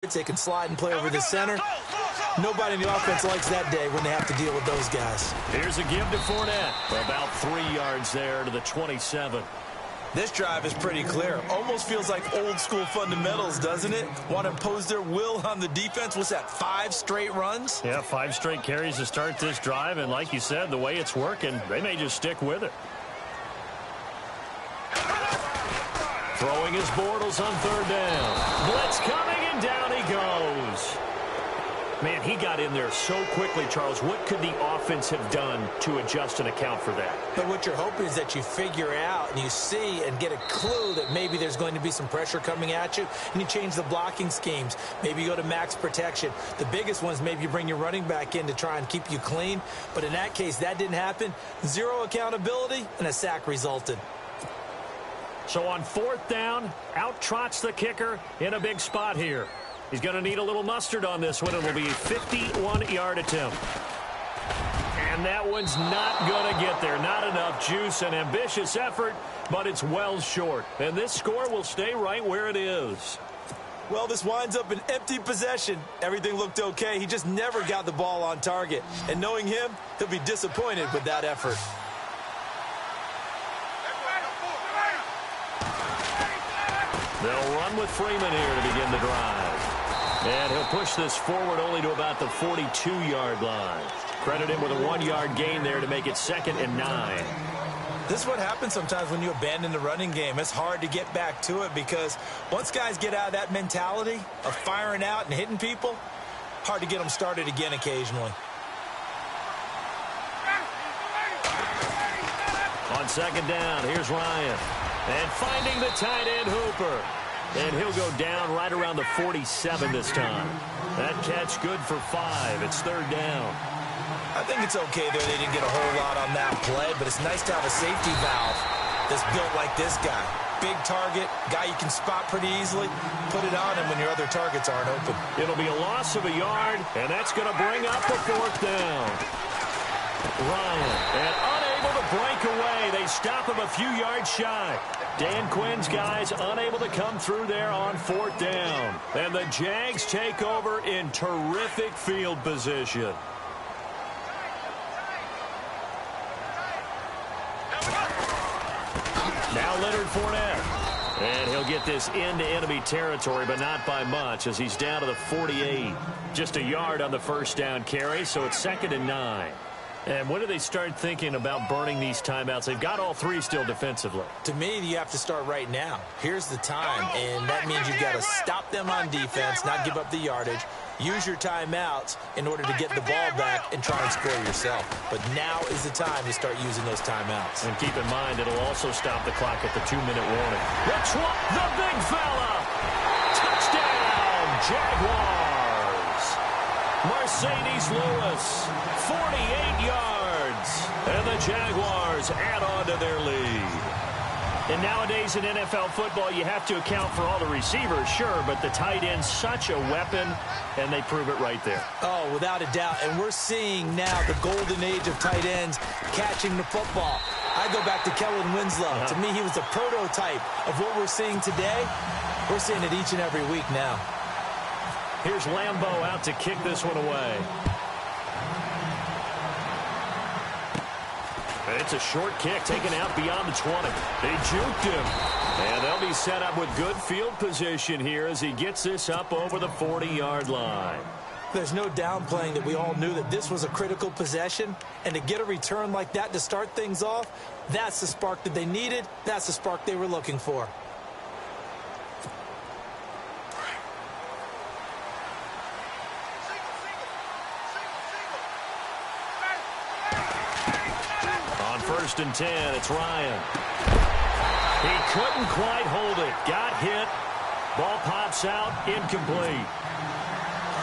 They can slide and play over the center. Nobody in the offense likes that day when they have to deal with those guys. Here's a give to Fournette. About 3 yards there to the 27. This drive is pretty clear. Almost feels like old school fundamentals, doesn't it? Want to impose their will on the defense. What's that, 5 straight runs? Yeah, 5 straight carries to start this drive. And like you said, the way it's working, they may just stick with it. Throwing his Bortles on 3rd down. Blitz coming, and down he goes. Man, he got in there so quickly, Charles. What could the offense have done to adjust and account for that? But what you're hoping is that you figure out and you see and get a clue that maybe there's going to be some pressure coming at you, and you change the blocking schemes. Maybe you go to max protection. The biggest ones, maybe you bring your running back in to try and keep you clean. But in that case, that didn't happen. 0 accountability, and a sack resulted. So on 4th down, out trots the kicker in a big spot here. He's going to need a little mustard on this one. It will be a 51-yard attempt. And that one's not going to get there. Not enough juice. An ambitious effort, but it's well short. And this score will stay right where it is. Well, this winds up an empty possession. Everything looked okay. He just never got the ball on target. And knowing him, he'll be disappointed with that effort. They'll run with Freeman here to begin the drive. And he'll push this forward only to about the 42-yard line. Credit him with a 1-yard gain there to make it 2nd and 9. This is what happens sometimes when you abandon the running game. It's hard to get back to it because once guys get out of that mentality of firing out and hitting people, hard to get them started again occasionally. On 2nd down, here's Ryan. And finding the tight end, Hooper. And he'll go down right around the 47 this time. That catch good for 5. It's 3rd down. I think it's okay there they didn't get a whole lot on that play, but it's nice to have a safety valve that's built like this guy. Big target, guy you can spot pretty easily. Put it on him when your other targets aren't open. It'll be a loss of a yard, and that's going to bring up the 4th down. Ryan, and unable to break away. They stop him a few yards shy. Dan Quinn's guys unable to come through there on 4th down. And the Jags take over in terrific field position. Now Leonard Fournette. And he'll get this into enemy territory, but not by much as he's down to the 48. Just a yard on the 1st down carry, so it's 2nd and 9. And when do they start thinking about burning these timeouts? They've got all 3 still defensively. To me, you have to start right now. Here's the time, and that means you've got to stop them on defense, not give up the yardage. Use your timeouts in order to get the ball back and try and score yourself. But now is the time to start using those timeouts. And keep in mind, it'll also stop the clock at the 2-minute warning. The big fella! Touchdown, Jaguars! Mercedes Lewis, 48 yards. And the Jaguars add on to their lead. And nowadays in NFL football, you have to account for all the receivers, sure, but the tight end's such a weapon, and they prove it right there. Oh, without a doubt. And we're seeing now the golden age of tight ends catching the football. I go back to Kellen Winslow. To me, he was the prototype of what we're seeing today. We're seeing it each and every week now. Here's Lambeau out to kick this one away. It's a short kick taken out beyond the 20. They juked him. And they'll be set up with good field position here as he gets this up over the 40-yard line. There's no downplaying that we all knew that this was a critical possession. And to get a return like that to start things off, that's the spark that they needed. That's the spark they were looking for. On 1st and 10, it's Ryan. He couldn't quite hold it. Got hit. Ball pops out. Incomplete.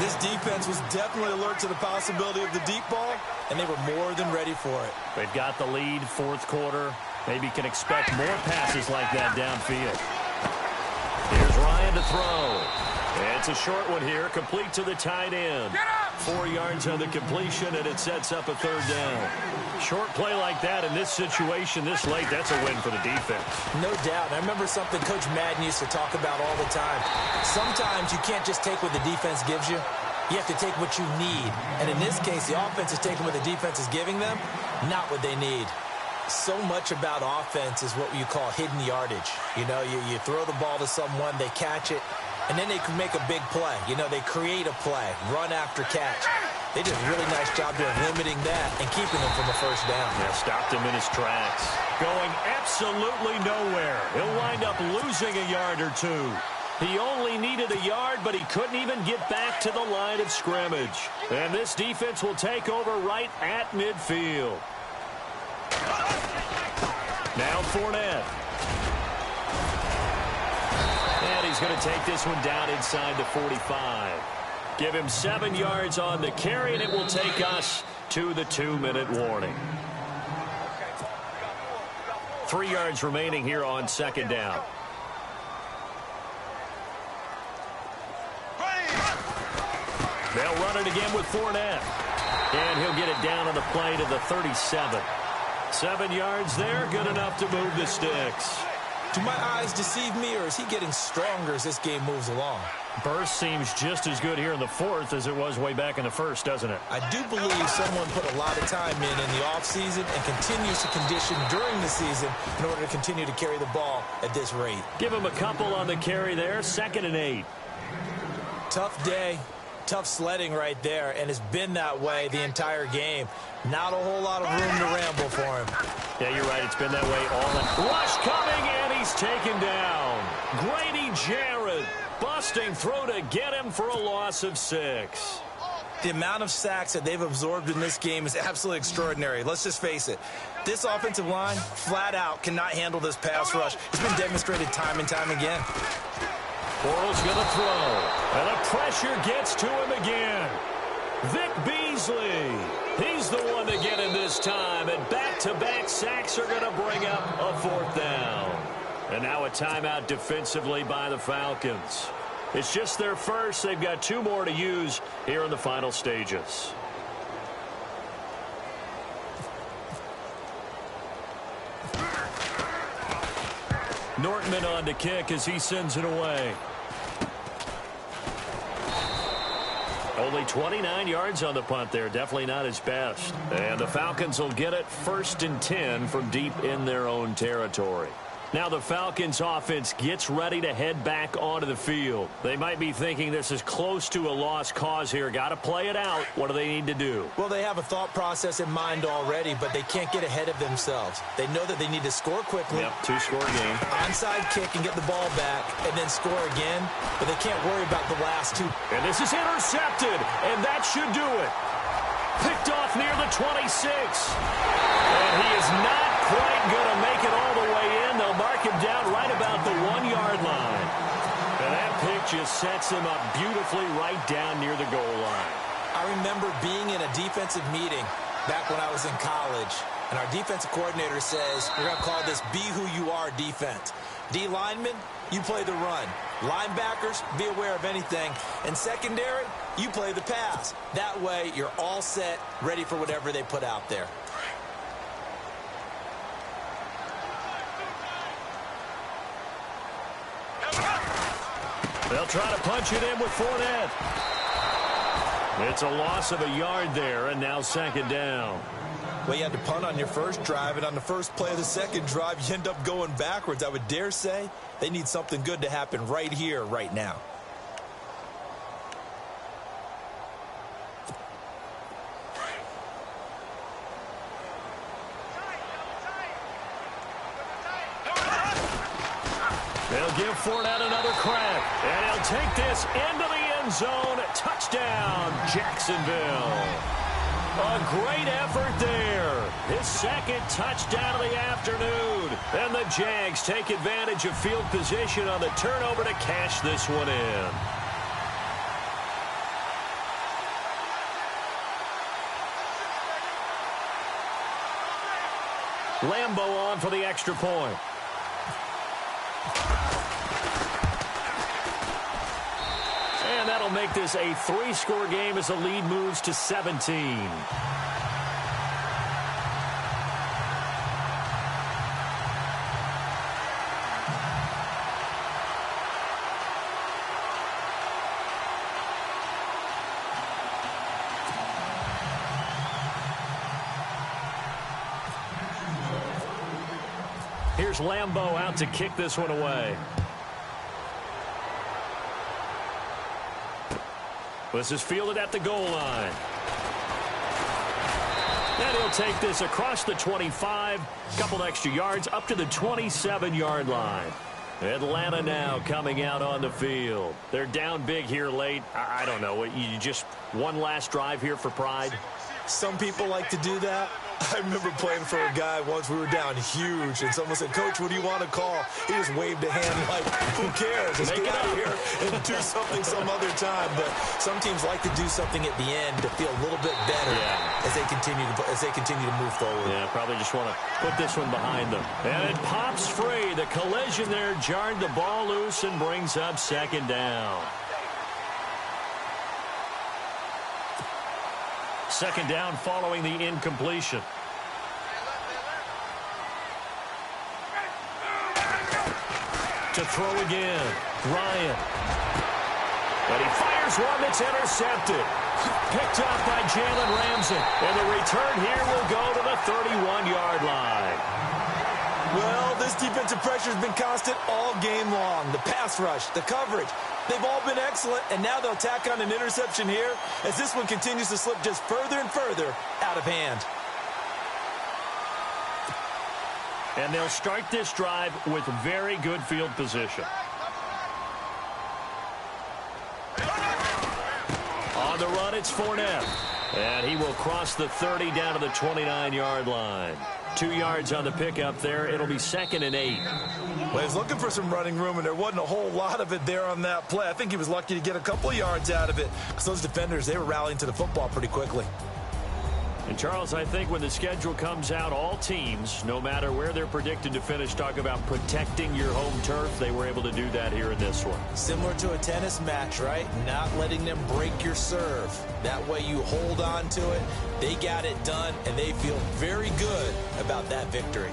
This defense was definitely alert to the possibility of the deep ball, and they were more than ready for it. They've got the lead, 4th quarter. Maybe can expect more passes like that downfield. Here's Ryan to throw. And it's a short one here, complete to the tight end. Get up! 4 yards on the completion, and it sets up a 3rd down. Short play like that in this situation this late, that's a win for the defense. No doubt. I remember something Coach Madden used to talk about all the time. Sometimes you can't just take what the defense gives you. You have to take what you need. And in this case, the offense is taking what the defense is giving them, not what they need. So much about offense is what you call hidden yardage. You know, you throw the ball to someone, they catch it, and then they can make a big play. You know, they create a play, run after catch. They did a really nice job there of limiting that and keeping him from a 1st down. Yeah, stopped him in his tracks. Going absolutely nowhere. He'll wind up losing a yard or 2. He only needed a yard, but he couldn't even get back to the line of scrimmage. And this defense will take over right at midfield. Now Fournette. And he's going to take this one down inside the 45. Give him 7 yards on the carry, and it will take us to the 2-minute warning. 3 yards remaining here on 2nd down. They'll run it again with Fournette. And he'll get it down on the play to the 37. 7 yards there, good enough to move the sticks. Do my eyes deceive me, or is he getting stronger as this game moves along? Burst seems just as good here in the 4th as it was way back in the 1st, doesn't it? I do believe someone put a lot of time in the offseason and continues to condition during the season in order to continue to carry the ball at this rate. Give him a couple on the carry there, 2nd and 8. Tough day. Tough sledding right there, and it's been that way the entire game. Not a whole lot of room to ramble for him. Yeah, you're right. It's been that way all in. Rush coming, and he's taken down. Grady Jarrett busting through to get him for a loss of 6. The amount of sacks that they've absorbed in this game is absolutely extraordinary. Let's just face it. This offensive line, flat out, cannot handle this pass rush. It's been demonstrated time and time again. Bortles going to throw. And the pressure gets to him again. Vic Beasley. He's the one to get him this time. And back-to-back sacks are going to bring up a 4th down. And now a timeout defensively by the Falcons. It's just their first. They've got 2 more to use here in the final stages. Nortman on to kick as he sends it away. Only 29 yards on the punt there. Definitely not his best. And the Falcons will get it 1st and 10 from deep in their own territory. Now the Falcons offense gets ready to head back onto the field. They might be thinking this is close to a lost cause here. Got to play it out. What do they need to do? Well, they have a thought process in mind already, but they can't get ahead of themselves. They know that they need to score quickly. Yep, 2-score game. Onside kick and get the ball back and then score again, but they can't worry about the last 2. And this is intercepted, and that should do it. Picked off near the 26. And he is not quite going to make it all the way in. They'll mark him down right about the 1-yard line. And that pick just sets him up beautifully right down near the goal line. I remember being in a defensive meeting back when I was in college, and our defensive coordinator says, we're going to call this Be Who You Are defense. D linemen, you play the run. Linebackers, be aware of anything. And secondary, you play the pass. That way, you're all set, ready for whatever they put out there. They'll try to punch it in with Fournette. It's a loss of a yard there, and now 2nd down. Well, you had to punt on your first drive, and on the first play of the second drive, you end up going backwards. I would dare say they need something good to happen right here, right now. They'll give Fournette another crack, and he'll take this into the end zone. Touchdown, Jacksonville. A great effort there. His 2nd touchdown of the afternoon. And the Jags take advantage of field position on the turnover to cash this one in. Lambeau on for the extra point. That'll make this a 3-score game as the lead moves to 17. Here's Lambeau out to kick this one away. This is fielded at the goal line. And he'll take this across the 25, couple extra yards up to the 27-yard line. Atlanta now coming out on the field. They're down big here late. I don't know. You just one last drive here for pride? Some people like to do that. I remember playing for a guy once. We were down huge, and someone said, "Coach, what do you want to call?" He just waved a hand like, who cares? Let's get out of here and do something some other time. But some teams like to do something at the end to feel a little bit better as they continue to move forward. Yeah, probably just want to put this one behind them. And it pops free. The collision there jarred the ball loose and brings up second down. Second down following the incompletion. To throw again, Ryan. But he fires one that's intercepted. Picked up by Jalen Ramsey. And the return here will go to the 31-yard line. Well, this defensive pressure has been constant all game long. The pass rush, the coverage, they've all been excellent, and now they'll tack on an interception here as this one continues to slip just further and further out of hand. And they'll start this drive with very good field position. On the run, it's Fournette. And he will cross the 30 down to the 29-yard line. 2 yards on the pickup there. It'll be 2nd and 8. Well, he was looking for some running room, and there wasn't a whole lot of it there on that play. I think he was lucky to get a couple of yards out of it because those defenders, they were rallying to the football pretty quickly. And, Charles, I think when the schedule comes out, all teams, no matter where they're predicted to finish, talk about protecting your home turf. They were able to do that here in this one. Similar to a tennis match, right? Not letting them break your serve. That way you hold on to it. They got it done, and they feel very good about that victory.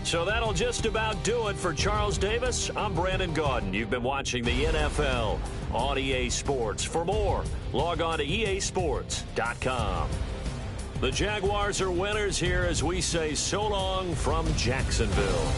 So that'll just about do it for Charles Davis. I'm Brandon Gaudin. You've been watching the NFL on EA Sports. For more, log on to easports.com. The Jaguars are winners here as we say so long from Jacksonville.